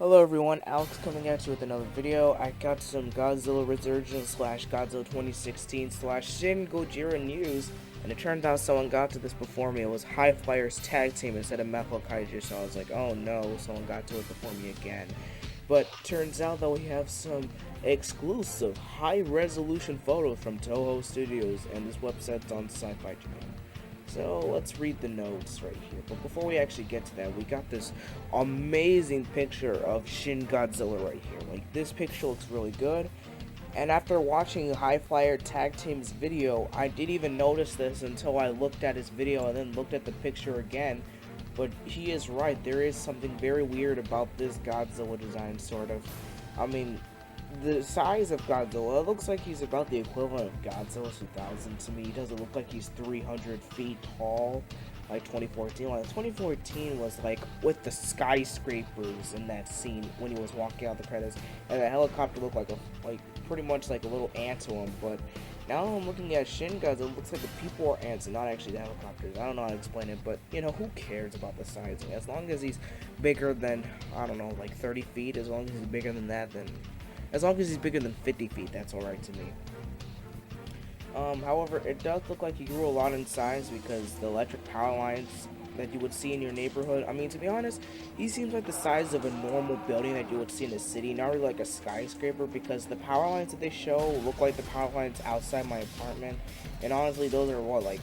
Hello everyone, Alex coming at you with another video. I got some Godzilla Resurgence slash Godzilla 2016 slash Shin Gojira news, and it turned out someone got to this before me. It was High Flyers tag team instead of Metal Kaiju, so I was like, oh no, someone got to it before me again. But turns out that we have some exclusive high resolution photos from Toho Studios, and this website's on Sci-Fi Japan. So let's read the notes right here. But before we actually get to that, we got this amazing picture of Shin Godzilla right here. Like, this picture looks really good. And after watching High Flyer Tag Team's video, I didn't even notice this until I looked at his video and then looked at the picture again. But he is right, there is something very weird about this Godzilla design, sort of. I mean, the size of Godzilla, it looks like he's about the equivalent of Godzilla 2000 to me. He doesn't look like he's 300 feet tall like 2014. Like 2014 was like with the skyscrapers in that scene when he was walking out the credits, and the helicopter looked like pretty much like a little ant to him. But now I'm looking at Shin Godzilla, it looks like the people are ants and not actually the helicopters. I don't know how to explain it, but you know, who cares about the sizing? As long as he's bigger than, I don't know, like 30 feet, as long as he's bigger than that, then as long as he's bigger than 50 feet, that's alright to me. However, it does look like he grew a lot in size because the electric power lines that you would see in your neighborhood, I mean, to be honest, he seems like the size of a normal building that you would see in a city, not really like a skyscraper, because the power lines that they show look like the power lines outside my apartment, and honestly, those are what, like,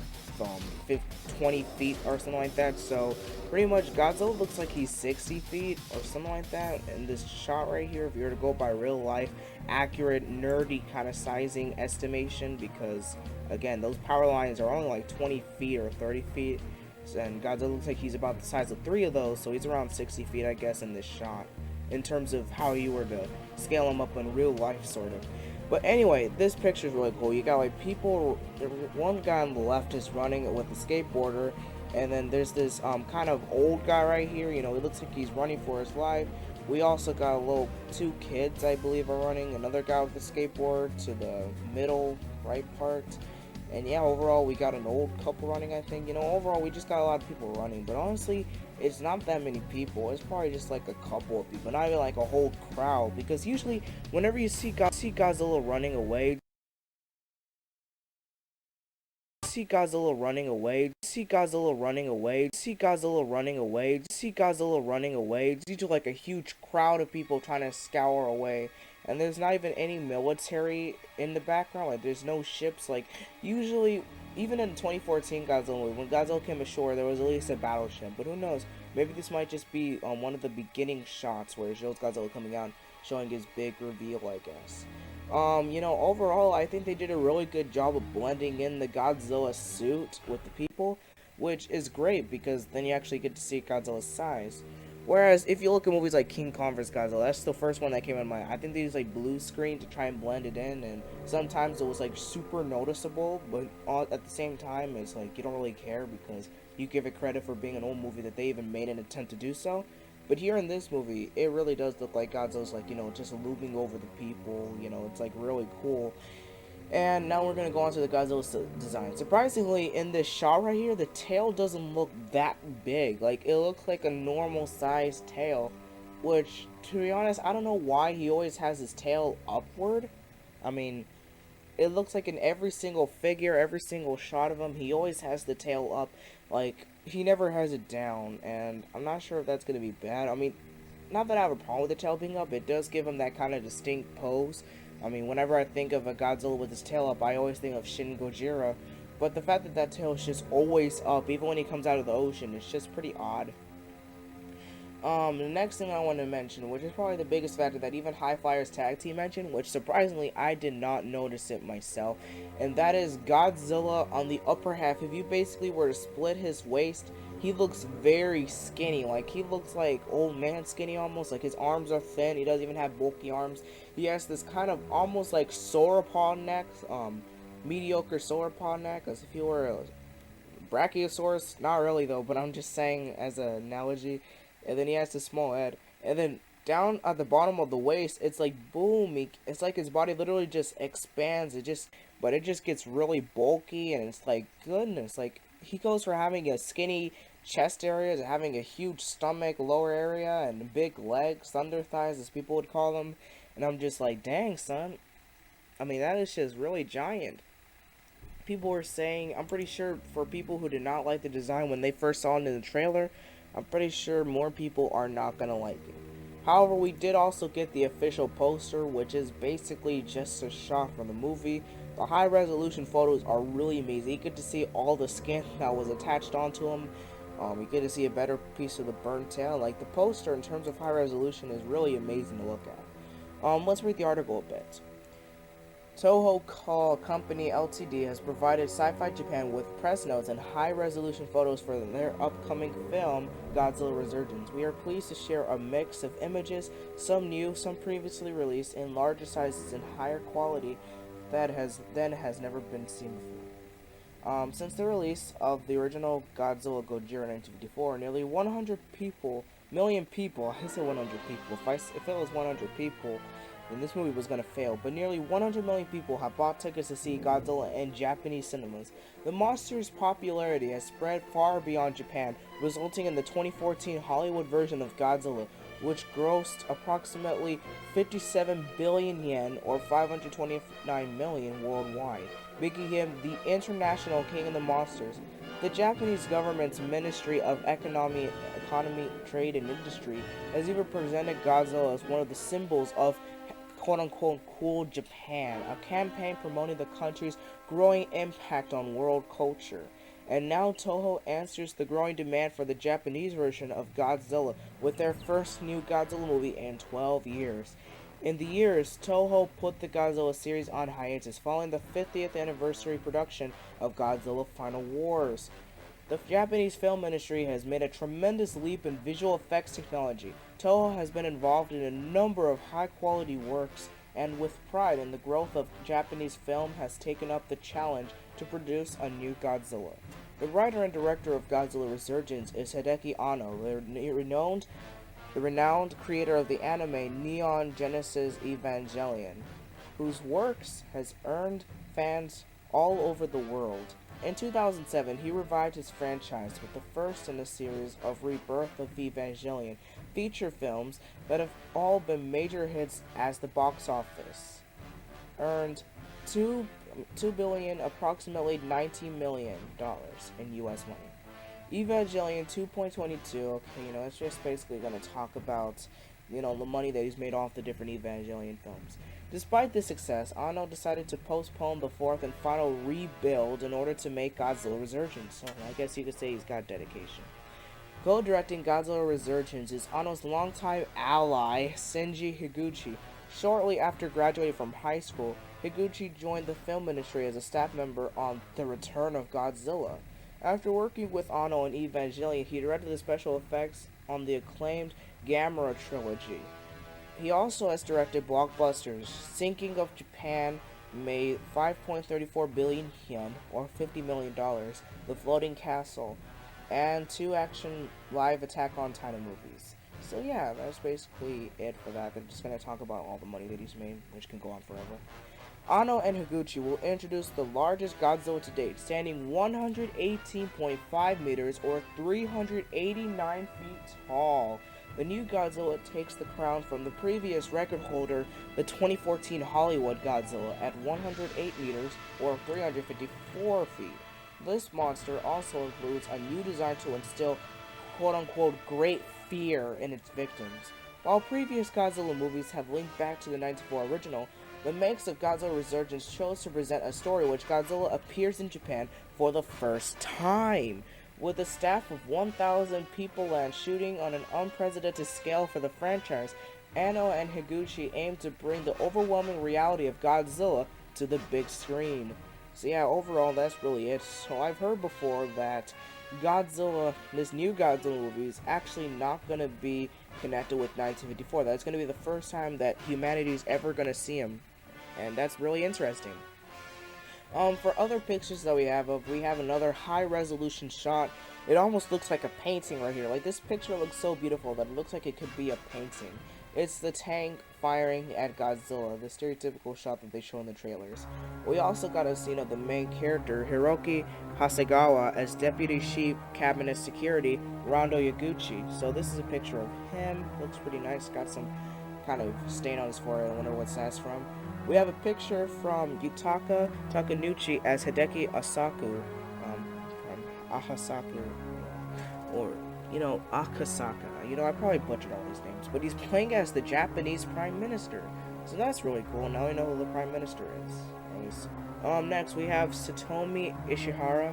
20 feet or something like that. So pretty much Godzilla looks like he's 60 feet or something like that in this shot right here, if you were to go by real life accurate nerdy kind of sizing estimation, because again, those power lines are only like 20 feet or 30 feet, and Godzilla looks like he's about the size of 3 of those, so he's around 60 feet, I guess, in this shot, in terms of how you were to scale him up in real life, sort of. But anyway, this picture is really cool. You got like people, one guy on the left is running with a skateboarder, and then there's this kind of old guy right here. You know, it looks like he's running for his life. We also got a little 2 kids, I believe, are running. Another guy with a skateboard to the middle right part. And yeah, overall, we got an old couple running, I think. You know, overall, we just got a lot of people running. But honestly, it's not that many people. It's probably just like a couple of people, not even like a whole crowd. Because usually, whenever you see Godzilla running away, see Godzilla running away, see Godzilla running away, see Godzilla running away, see Godzilla running away. It's usually like a huge crowd of people trying to scour away. And there's not even any military in the background. Like, there's no ships. Like, usually, even in 2014 Godzilla, when Godzilla came ashore, there was at least a battleship. But who knows? Maybe this might just be one of the beginning shots where it shows Godzilla coming out, showing his big reveal, I guess. You know, overall, I think they did a really good job of blending in the Godzilla suit with the people, which is great because then you actually get to see Godzilla's size. Whereas, if you look at movies like King Kong vs. Godzilla, that's the first one that came in mind. I think they used like blue screen to try and blend it in, and sometimes it was like super noticeable, but at the same time, it's like you don't really care because you give it credit for being an old movie that they even made an attempt to do so. But here in this movie, it really does look like Godzilla's like, you know, just looming over the people, you know, it's like really cool. And now we're going to go on to the Godzilla design. Surprisingly, in this shot right here, the tail doesn't look that big. Like, it looks like a normal sized tail, which, to be honest, I don't know why he always has his tail upward. I mean, it looks like in every single figure, every single shot of him, he always has the tail up. Like, he never has it down, and I'm not sure if that's going to be bad. I mean, not that I have a problem with the tail being up, it does give him that kind of distinct pose. I mean, whenever I think of a Godzilla with his tail up, I always think of Shin Gojira, but the fact that that tail is just always up, even when he comes out of the ocean, it's just pretty odd. The next thing I want to mention, which is probably the biggest factor that even High Flyers Tag Team mentioned, which surprisingly I did not notice it myself, and that is Godzilla on the upper half. If you basically were to split his waist, he looks very skinny. Like, he looks like old man skinny almost. Like, his arms are thin. He doesn't even have bulky arms. He has this kind of almost like sauropod neck, mediocre sauropod neck, as if he were a Brachiosaurus. Not really though, but I'm just saying as an analogy. And then he has this small head, and then down at the bottom of the waist, it's like boom. It's like his body literally just expands. But it just gets really bulky, and it's like goodness. Like, he goes from having a skinny chest area to having a huge stomach, lower area, and big legs, thunder thighs, as people would call them. And I'm just like, dang, son. I mean, that is just really giant. People were saying, I'm pretty sure for people who did not like the design when they first saw it in the trailer, I'm pretty sure more people are not gonna like it. However, we did also get the official poster, which is basically just a shot from the movie. The high resolution photos are really amazing. You get to see all the skin that was attached onto them. You get to see a better piece of the burnt tail. Like, the poster in terms of high resolution is really amazing to look at. Let's read the article a bit. Toho Company Ltd. has provided Sci-Fi Japan with press notes and high-resolution photos for their upcoming film, Godzilla Resurgence. We are pleased to share a mix of images, some new, some previously released, in larger sizes and higher quality that has never been seen before. Since the release of the original Godzilla Gojira in 1954, nearly 100 million people, I said 100 people, if it was 100 people, then this movie was going to fail, but nearly 100 million people have bought tickets to see Godzilla in Japanese cinemas. The monster's popularity has spread far beyond Japan, resulting in the 2014 Hollywood version of Godzilla, which grossed approximately 57 billion yen or 529 million worldwide, making him the international king of the monsters. The Japanese government's Ministry of Economy, Trade and Industry has even presented Godzilla as one of the symbols of quote-unquote cool Japan, a campaign promoting the country's growing impact on world culture. And now Toho answers the growing demand for the Japanese version of Godzilla with their first new Godzilla movie in 12 years. In the years, Toho put the Godzilla series on hiatus following the 50th anniversary production of Godzilla Final Wars. The Japanese film industry has made a tremendous leap in visual effects technology. Toho has been involved in a number of high-quality works, and with pride in the growth of Japanese film has taken up the challenge to produce a new Godzilla. The writer and director of Godzilla Resurgence is Hideki Anno, the renowned creator of the anime Neon Genesis Evangelion, whose works has earned fans all over the world. In 2007, he revived his franchise with the first in a series of Rebirth of Evangelion feature films that have all been major hits as the box office earned $2 billion, approximately $19 million in US money. Evangelion 2.22, okay, it's just basically going to talk about, the money that he's made off the different Evangelion films. Despite this success, Anno decided to postpone the fourth and final rebuild in order to make Godzilla Resurgence, so I guess you could say he's got dedication. Co-directing Godzilla Resurgence is Anno's longtime ally, Shinji Higuchi. Shortly after graduating from high school, Higuchi joined the film industry as a staff member on The Return of Godzilla. After working with Anno in Evangelion, he directed the special effects on the acclaimed Gamera trilogy. He also has directed blockbusters. Sinking of Japan made 5.34 billion yen, or $50 million, The Floating Castle, and 2 action live Attack on Titan movies. So yeah, that's basically it for that. They're just going to talk about all the money that he's made, which can go on forever. Anno and Higuchi will introduce the largest Godzilla to date, standing 118.5 meters or 389 feet tall. The new Godzilla takes the crown from the previous record holder, the 2014 Hollywood Godzilla, at 108 meters or 354 feet. This monster also includes a new design to instill quote-unquote great fear in its victims. While previous Godzilla movies have linked back to the 1994 original, the makers of Godzilla Resurgence chose to present a story in which Godzilla appears in Japan for the first time. With a staff of 1,000 people and shooting on an unprecedented scale for the franchise, Anno and Higuchi aim to bring the overwhelming reality of Godzilla to the big screen. So yeah, overall that's really it. So I've heard before that Godzilla, this new Godzilla movie is actually not going to be connected with 1954. That's going to be the first time that humanity's ever going to see him. And that's really interesting. For other pictures that we have another high resolution shot. It almost looks like a painting right here. Like, this picture looks so beautiful that it looks like it could be a painting. It's the tank firing at Godzilla, the stereotypical shot that they show in the trailers. We also got a scene of the main character, Hiroki Hasegawa, as Deputy Chief Cabinet Security, Rondo Yaguchi. So this is a picture of him. Looks pretty nice. Got some kind of stain on his forehead. I wonder what that's from. We have a picture from Yutaka Takenuchi as Hideki Asaku, from Ahasaku, or Akasaka. I probably butchered all these names, but he's playing as the Japanese Prime Minister. So that's really cool. Now we know who the Prime Minister is. Nice. Next we have Satomi Ishihara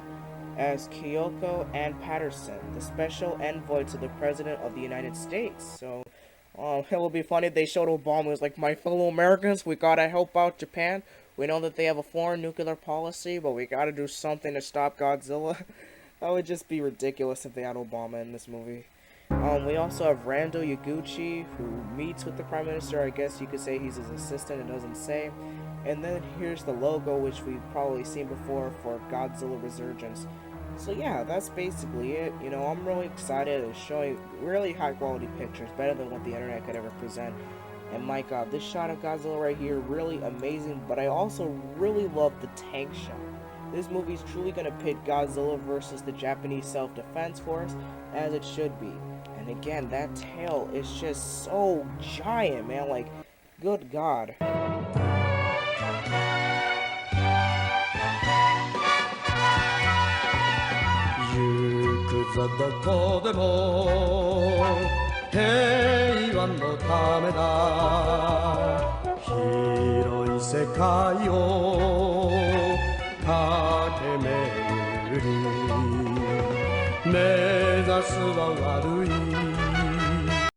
as Kyoko Ann Patterson, the special envoy to the President of the United States. So, it will be funny if they showed Obama as like, my fellow Americans, we gotta help out Japan. We know that they have a foreign nuclear policy, but we gotta do something to stop Godzilla. That would just be ridiculous if they had Obama in this movie. We also have Rando Yaguchi, who meets with the Prime Minister. I guess you could say he's his assistant, it doesn't say. And then here's the logo, which we've probably seen before for Godzilla Resurgence. So yeah, that's basically it. I'm really excited. It's showing really high quality pictures, better than what the internet could ever present. And my god, this shot of Godzilla right here, really amazing, but I also really love the tank shot. This movie's truly gonna pit Godzilla versus the Japanese Self-Defense Force, as it should be. And again, that tail is just so giant, man, like, good god. どこでも平和のためだ広い世界を駆け巡り目指すは悪い